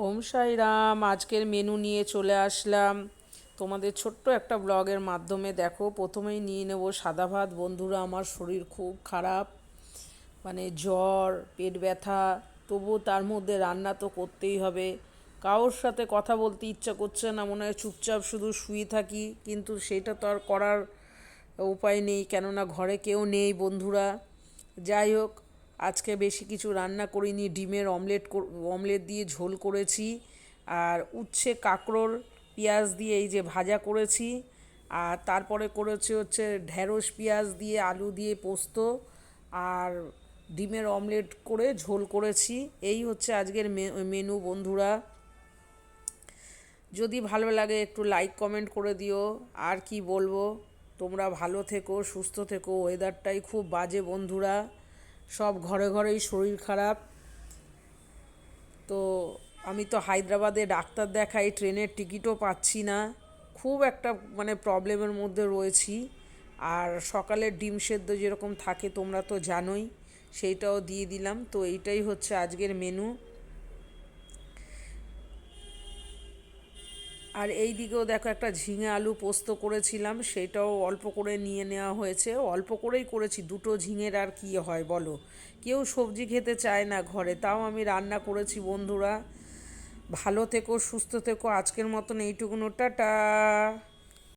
ওম সাইরাম। আজকের মেনু নিয়ে চলে আসলাম তোমাদের ছোট্ট একটা ব্লগের মাধ্যমে। দেখো, প্রথমেই নিয়ে নেব সাদা ভাত। বন্ধুরা, আমার শরীর খুব খারাপ, মানে জ্বর, পেট ব্যথা, তবুও তার মধ্যে রান্না তো করতেই হবে। কারোর সাথে কথা বলতে ইচ্ছা করছে না, মনে হয় চুপচাপ শুধু শুয়ে থাকি, কিন্তু সেটা তো আর করার উপায় নেই, কেননা ঘরে কেউ নেই বন্ধুরা। যাই হোক, আজকে বেশি কিছু রান্না করিনি। ডিমের অমলেট দিয়ে ঝোল করেছি, আর উচ্ছে কাঁকরোল পেঁয়াজ দিয়ে এই যে ভাজা করেছি, আর তারপরে করেছি হচ্ছে ঢ্যাঁড়স পেঁয়াজ দিয়ে আলু দিয়ে পোস্ত, আর ডিমের অমলেট করে ঝোল করেছি। এই হচ্ছে আজকের মেনু বন্ধুরা। যদি ভালো লাগে একটু লাইক কমেন্ট করে দিও। আর কি বলবো, তোমরা ভালো থেকো, সুস্থ থেকো। ওয়েদারটাই খুব বাজে বন্ধুরা, সব ঘরে ঘরেই শরীর খারাপ। তো আমি তো হায়দ্রাবাদে ডাক্তার দেখাই, ট্রেনের টিকিটও পাচ্ছি না, খুব একটা মানে প্রবলেমের মধ্যে রয়েছি। আর সকালের ডিম সেদ্ধ যেরকম থাকে তোমরা তো জানোই, সেইটাও দিয়ে দিলাম। তো এইটাই হচ্ছে আজকের মেনু। আর এই দিকেও দেখো, একটা ঝিঙে আলু পোস্ত করেছিলাম, সেটাও অল্প করে নিয়ে নেওয়া হয়েছে। অল্প করেই করেছি, দুটো ঝিঙের আর কি হয় বলো। কেউ সবজি খেতে চায় না ঘরে, তাও আমি রান্না করেছি বন্ধুরা। ভালো থেকো, সুস্থ থেকো। আজকের মতন এইটুকুনো, টাটা।